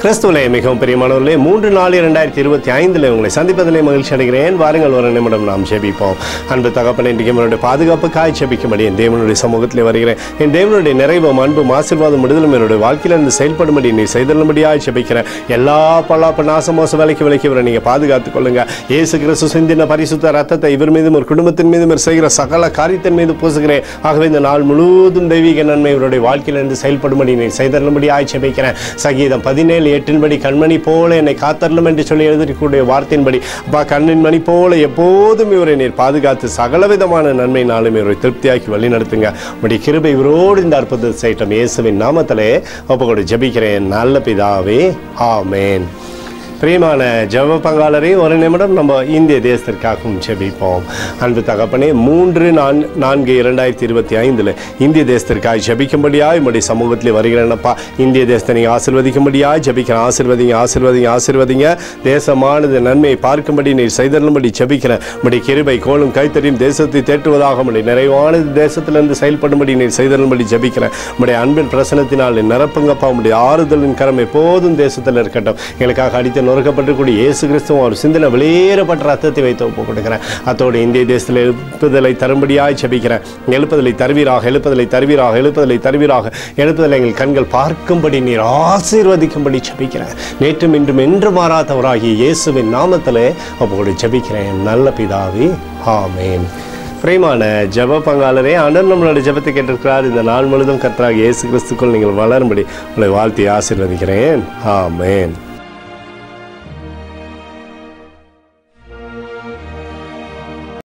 கிறிஸ்துவிலே மிகவும் பிரியமானவர்களே 3-4-2025 உங்களை சந்திப்பதிலே மகிழ்ச்சி அடைகிறேன். வாருங்கள் ஒரு நிமிடம் நாம் ஜெபிப்போம். அன்பு தகப்பனே, இன்றைக்கு என்னுடைய பாதுகாப்புக்காய் ஜெபிக்கும்படி என் தேவனுடைய சமூகத்திலே வருகிறேன். என் தேவனுடைய நிறைவும் அன்பும் ஆசீர்வாதம் விடுதலும் என்னுடைய வாழ்க்கையிலிருந்து செயல்படும்படி நீ செய்தலும்படியாக ஜெபிக்கிறேன். எல்லா பல்லாப்பு நாசமோச விலைக்கு வர நீங்கள் பாதுகாத்துக் கொள்ளுங்க. இயேசு கிறிஸ்து சிந்தின பரிசுத்த ரத்தத்தை இவர் மீதும் ஒரு குடும்பத்தின் மீதும் செய்கிற சகல காரியத்தின் மீது பூசுகிறேன். ஆகவே இந்த நாள் முழுவதும் தெய்வீக நன்மை இவருடைய வாழ்க்கையிலிருந்து செயல்படும்படி நீ செய்தலும்படியாக ஜெபிக்கிறேன். சங்கீதம் 17:8 கண்மணி போல என்னை காத்தரலும் என்று சொல்லி எழுதிக்கூடிய வார்த்தையின்படி அப்பா, கண்ணின் மணி போல எப்போதும் இவரை நீர் பாதுகாத்து சகலவிதமான நன்மை நாளும் இவரை திருப்தியாக்கி வழி நடத்துங்க. உடைய கிருபை இவரோடு இந்த அற்புதத்தை செய்யட்டும். இயேசுவின் நாமத்திலே ஒப்புக்கொண்டு ஜெபிக்கிறேன் நல்ல பிதாவே, ஆமேன். பிரியமான ஜெப பங்காளரே, ஒரு நிமிடம் நம்ம இந்திய தேசத்திற்காகவும் ஜெபிப்போம். அன்பு தகப்பனே, 3-4-2025 இந்திய தேசத்திற்காக ஜெபிக்கும்படியாய் உடைய சமூகத்தில் வருகிறேனப்பா. இந்திய தேசத்தை நீங்கள் ஆசீர்வதிக்கும்படியாய் ஜெபிக்கிறேன். ஆசீர்வதிங்க. தேசமானது நன்மையை பார்க்கும்படி நீர் செய்தருளும்படி ஜெபிக்கிறேன். உடைய கிருபை கோலும் கைத்தறியும் தேசத்தை தேற்றுவதாக உடைய நிறைவானது தேசத்திலிருந்து செயல்படும்படி நீர் செய்தருளும்படி ஜெபிக்கிறேன். உடைய அன்பின் பிரசனத்தினால் நிரப்புங்கப்பா. உடைய ஆறுதலின் கரம் எப்போதும் தேசத்தில் இருக்கட்டும். எங்களுக்காக அடித்த நொறுக்கப்பட்டிருக்கூடிய இயேசு கிறிஸ்துவும் அவர் சிந்தனை வெளியேறப்பட்ட ரத்தத்தை வைத்து ஒப்பு கொடுக்கிறேன். அத்தோடு இந்திய தேசத்தில் எழுப்புதலை தரும்படியாய் ஜெபிக்கிறேன். எழுப்புதலை தருவீராக எங்கள் கண்கள் பார்க்கும்படி நீர் ஆசீர்வதிக்கும்படி ஜெபிக்கிறேன். நேற்றும் இன்றும் என்று மாறாதவராகிய இயேசுவின் நாமத்திலே ஒப்பு ஜெபிக்கிறேன் நல்ல பிதாவே, ஆமேன். பிரியமான ஜெப பங்காளரே, ஆண்டவர் நம்மளுடைய ஜெபத்தை கேட்டிருக்கிறார். இந்த நாள் முழுவதும் கர்த்தராகிய இயேசு கிறிஸ்துக்குள் நீங்கள் வளரும்படி உங்களை வாழ்த்தி ஆசீர்வதிக்கிறேன். ஆமேன்.